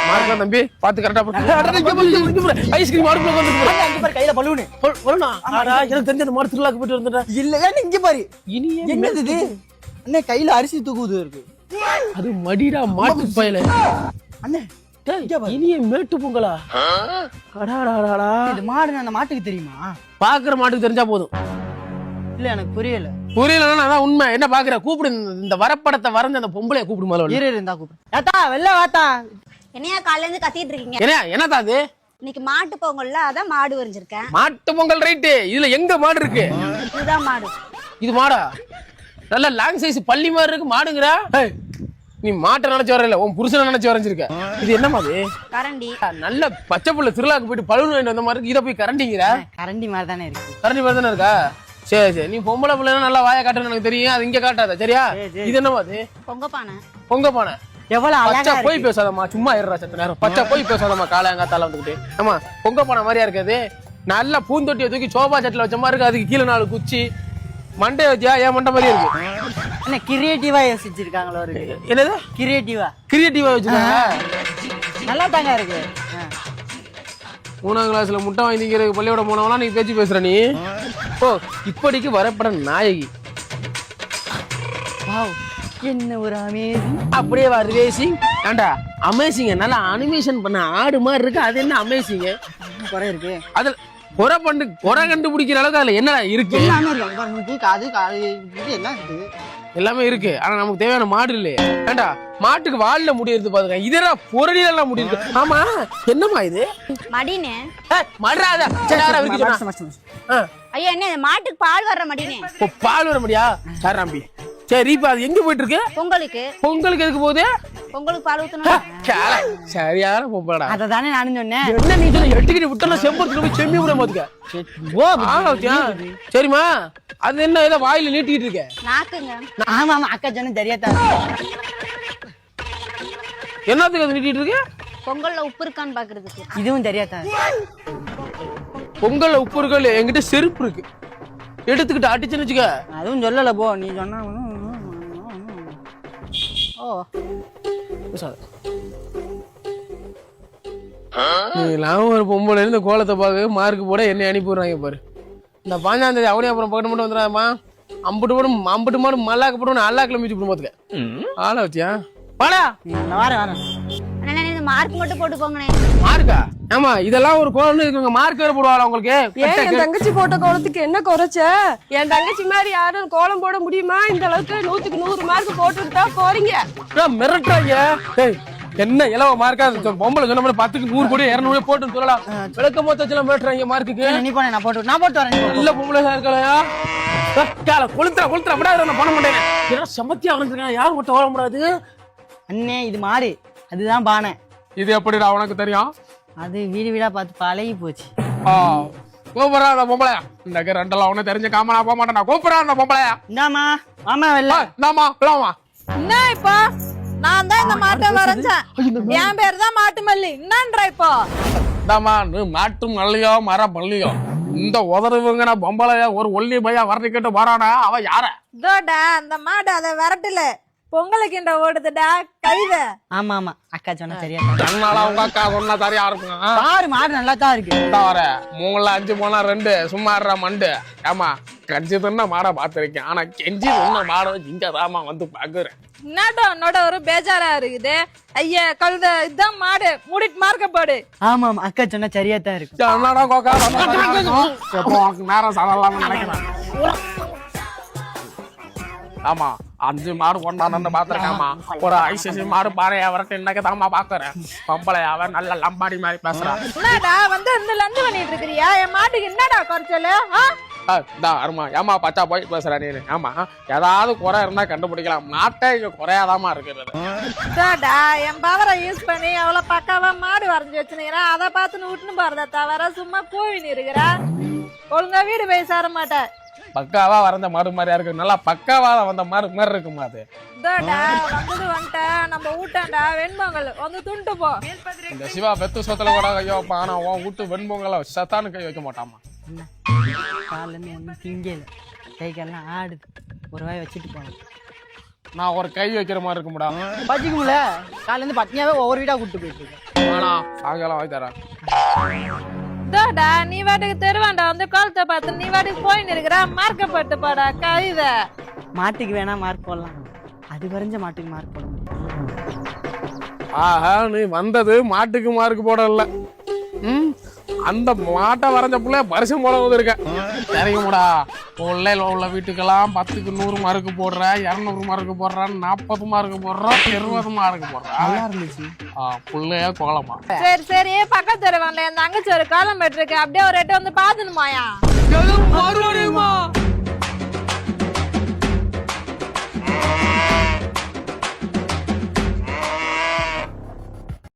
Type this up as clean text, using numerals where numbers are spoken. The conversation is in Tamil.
மார்க் தம்பி பாத்து கரெக்டா ஐஸ்கிரீம் மாடுக்குள்ள வந்து அங்க பாரு கையில பலூன் பலூனா எனக்கு தெரிஞ்ச அந்த மாடு திருவிழாக்கு போயிட்டு வந்துட்டேன் இல்ல இங்க பாரு இனி என்னது இது அண்ணே கையில அரிசி தூக்குது இருக்கு அது மடிடா மாட்டு பயல அண்ணே இனிய மேட்டு பொங்கலா அடாடாடா இது மாடு அந்த மாட்டுக்கு தெரியுமா பாக்குற மாட்டுக்கு தெரிஞ்சா போதும் இல்ல எனக்கு புரியலன்னா அதான் உண்மை என்ன பாக்குற கூப்பிடு இந்த வரப்படத்தை வரைஞ்ச அந்த பொம்பளைய கூப்பிடு முதல்ல இருந்தா கூப்பிடு ஏத்தா வெளில வாத்தா என்னையா காலையில இருந்து கத்திட்டு இருக்கீங்க என்னதா அது இன்னைக்கு மாட்டு பொங்கல்ல அதான் மாடு வரைஞ்சிருக்கேன் மாட்டு பொங்கல் ரைட்டு இதுல எங்க மாடு இருக்கு இதுதான் மாடு இது மாடா நல்ல லாங் சைஸ் பள்ளி மாதிரி இருக்கு மாடுங்கடா நீ மாட்டை நினைச்சு வர இல்ல உன் புருஷனை நினைச்சு வரைஞ்சிருக்க இது என்ன மாதிரி கரண்டி நல்ல பச்சை புள்ள திருவிழாக்கு போயிட்டு பலூன் வாங்கிட்டு வந்த மாதிரி இதை போய் கரண்டிங்கிற கரண்டி மாதிரி தானே இருக்கு கரண்டி மாதிரி தானே இருக்கா சரி நீ பொம்பளை பிள்ளைனா நல்லா வாயை காட்டுன்னு எனக்கு தெரியும் அது இங்க காட்டாத சரியா இது என்ன மாதிரி பொங்க பானை எவ்வளவு பச்சை போய் பேசாதம்மா சும்மா இருறா சத்த நேரம் பச்சை போய் பேசாதம்மா காலையங்காத்தால வந்துக்கிட்டு ஆமா பொங்க பானை மாதிரியா இருக்காது நல்ல பூந்தொட்டியை தூக்கி சோபா சட்டில வச்ச மாதிரி இருக்கு அதுக்கு கீழே 4 குச்சி மண்டே வச்சியா ஏன் மண்டை மாதிரியே இருக்கு என்ன கிரியேட்டிவா யோசிச்சிருக்காங்களோ ஒரு என்னது கிரியேட்டிவா வச்சிருக்காங்க நல்லா தாங்க இருக்கு 3ஆம் கிளாஸ்ல முட்டை வாங்கி திங்கிறதுக்கு பள்ளியோட போனவங்களாம் நீ பேச்சு பேசுற நீ ஓ இப்படிக்கு வரப்பட நாயகி என்ன ஒரு அமேசிங் அப்படியே ரிவேசிங் ஏண்டா அமேசிங்க நல்லா அனிமேஷன் பண்ண ஆடு மாதிரி இருக்கு அது என்ன அமேசிங்க குறை இருக்கு அதுல குறை கண்டுபிடிக்கிற அளவுக்கு அதுல என்ன இருக்கு எல்லாமே இருக்கு ஆனா நமக்கு தேவையான மாடு இல்லையே ஏண்டா மாட்டுக்கு வால்ல முடி இருக்கு பாத்துக்க இதெல்லாம் பொரடியெல்லாம் முடி இருக்கு ஆமா என்னமா இது மடினே மடுறாத ஐயா என்ன மாட்டுக்கு பால் வர்ற மடினே பால் வர முடியா சாராம்பி சரி இப்ப அது எங்க போயிட்டு இருக்கு பொங்கலுக்கு எதுக்கு போகுது பொங்கலுக்கு பால் ஊத்தணும் சரியான பொம்பளடா அததானே நானும் சொன்னேன் என்ன நீ சொன்ன எட்டுக்கிட்டு விட்டல செம்பருத்துல போய் செம்மி விட பாத்துக்க சரிமா அது என்ன ஏதோ வாயில நீட்டிக்கிட்டு இருக்க நாக்குங்க ஆமா அக்கா சொன்ன தெரியாதா என்னத்துக்கு அது நீட்டிட்டு இருக்கு பொங்கல்ல உப்பு இருக்கான்னு பாக்குறதுக்கு இதுவும் தெரியாதா பொங்கல்ல உப்பு இருக்கு என்கிட்ட செருப்பு இருக்கு எடுத்துக்கிட்டு அடிச்சுன்னு வச்சுக்க அதுவும் சொல்லல போ நீ சொன்னா நீலாம் ஒரு பொம்பளை இந்த கோலத்தை பார்க்க மார்க் போட என்ன அனுப்பி விடுறாங்க பாரு இந்த 5ஆம் தேதி அவனே அப்புறம் பக்கத்து மட்டும் வந்துடாமா அம்புட்டு மாடு மல்லாக்க போட்டு அல்லாக்கில் மிச்சு போடும் பாத்துக்க ஆளை வச்சியா வாடா வரேன் மார்க் மட்டும் போட்டு போங்கண்ணே மார்க்கா ஆமா இதெல்லாம் ஒரு கோலம் இருக்குங்க மார்க் வேற போடுவாங்க உங்களுக்கு என் தங்கச்சி போட்ட கோலத்துக்கு என்ன குறைச்ச என் தங்கச்சி மாதிரி யாரும் கோலம் போட முடியுமா இந்த அளவுக்கு 100க்கு 100 மார்க் போட்டுட்டு தான் போறீங்க மிரட்டுறாங்க என்ன இலவ மார்க்கா பொம்பளை சொன்ன மாதிரி 10க்கு 100 கோடி 200 போட்டு சொல்லலாம் விளக்க மொத்த வச்சு மிரட்டுறாங்க மார்க்குக்கு நீ போன நான் போட்டு வரேன் இல்ல பொம்பளை இருக்கலையா கொளுத்துற விடாத நான் பண்ண மாட்டேன் ஏன்னா சமத்தியா வளர்ந்துருக்கேன் யாரும் மட்டும் ஓட முடியாது அண்ணே இது மாடு அதுதான் பானை இது எப்படிடா உனக்கு தெரியும் அது வீடா பார்த்து பழகி போச்சு கூப்பிடா அந்த பொம்பளையா இந்த ரெண்டெல்லாம் உனக்கு தெரிஞ்ச காம நான் போக மாட்டேன் கூப்பிடா அந்த பொம்பளையா இந்தாமா மாமா வெள்ள இந்தாமா விளாமா என்ன இப்போ நான் தான் இந்த மாட்டை வரைஞ்சேன் என் பேர் தான் மாட்டு மல்லி என்னன்ற இப்போ இந்தாமா நீ மாட்டு மல்லியோ மர மல்லியோ இந்த உதறவுங்க பொம்பளையா ஒரு ஒல்லி பையா வரணிக்கிட்டு வரானா அவ யார இதோடா அந்த மாடு அதை விரட்டல பொங்கலுக்குண்ட ஓடுதுடா கழுத ஆமா அக்கா சொன்னா சரியா அதனால உங்க அக்கா சொன்னா சரியா இருக்கும் பாரு மாடு நல்லா தான் இருக்கு வர 3ல 5 போனா 2 சும்மா மண்டு ஆமா கஞ்சி தின்ன மாடை பாத்திருக்கேன் ஆனா கெஞ்சி தின்ன மாடை இங்க தாமா வந்து பாக்குறேன் என்னடா உன்னோட ஒரு பேஜாரா இருக்குது ஐயா கழுத இதான் மாடு மூடிட்டு மார்க்க போடு ஆமா அக்கா சொன்னா சரியா தான் இருக்கு என்னடா கோக்கா நேரம் சாதலாம் நினைக்கிறேன் ஆமா 5 மாடு கொண்டாந்து பாத்துருக்காமா ஒரு ஐசிசி மாடு பாறையா வரட்டு இன்னைக்கு தாமா பாக்குறேன் பொம்பளை அவன் நல்ல லம்பாடி மாதிரி பேசுறான் என்னடா வந்து இந்த லந்து பண்ணிட்டு இருக்கிறியா என் மாட்டுக்கு என்னடா குறைச்சல அருமா ஏமா பச்சா போய் பேசுற நீ ஆமா ஏதாவது குறை இருந்தா கண்டுபிடிக்கலாம் மாட்டே இங்க குறையாதாமா இருக்கிறது என் பவரை யூஸ் பண்ணி அவ்வளவு பக்காவா மாடு வரைஞ்சி வச்சுக்கிறேன் அதை பார்த்துன்னு விட்டுன்னு போறத தவிர சும்மா கூவின்னு இருக்கிறா ஒழுங்கா வீடு போய் சேர மாட்டேன் பக்காவா வரைஞ்ச மாடு மாதிரியா இருக்கு நல்லா பக்காவா வந்த மாதிரி இருக்குமா அது நம்ம ஊட்டாண்டா வெண்பொங்கல் வந்து துண்டு போ இந்த சிவா பெத்து சொத்துல கூட கை வைப்பான் ஆனா உன் வீட்டு வெண்பொங்கல சத்தானு கை வைக்க மாட்டாமா கால இருந்து ஒன்னும் திங்கல கை கால்லாம் ஆடுது ஒரு வாய் வச்சுட்டு போனேன் நான் ஒரு கை வைக்கிற மாதிரி இருக்கும்டா பச்சிக்கும்ல கால இருந்து பட்னியாவே ஒவ்வொரு வீடா கூட்டு போயிட்டு இருக்கேன் வேணாம் சாயங்காலம் வாங்கி தரேன். இதோடா நீ வாட்டுக்கு தெருவாண்டா வந்து கோலத்தை பார்த்து நீ வாட்டுக்கு போயின்னு இருக்கிற மார்க்கப்பட்டு போடா கழுத. மாட்டுக்கு வேணா மார்க் போடலாம், அது வரைஞ்ச மாட்டுக்கு மார்க் போட முடியும். ஆஹா நீ வந்தது மாட்டுக்கு மார்க் போடல, அந்த மாட்டை வரைஞ்ச புள்ள வருஷம் போல இருக்க தெரியுமாடா. உள்ள உள்ள வீட்டுக்கெல்லாம் 10க்கு 100 மார்க்கு போடுற, 200 மார்க்கு போடுறான், 40 மார்க்கு போடுறான், 20 மார்க்கு போடுறான். நல்லா இருந்துச்சு. புள்ளைய கோலமா. சரி சரி பக்கத்து தெருவாண்ட என் தங்கச்சி ஒரு கோலம் பெற்றிருக்கு, அப்படியே ஒரு எட்டு வந்து பாத்துணுமாயா. மறுபடியுமா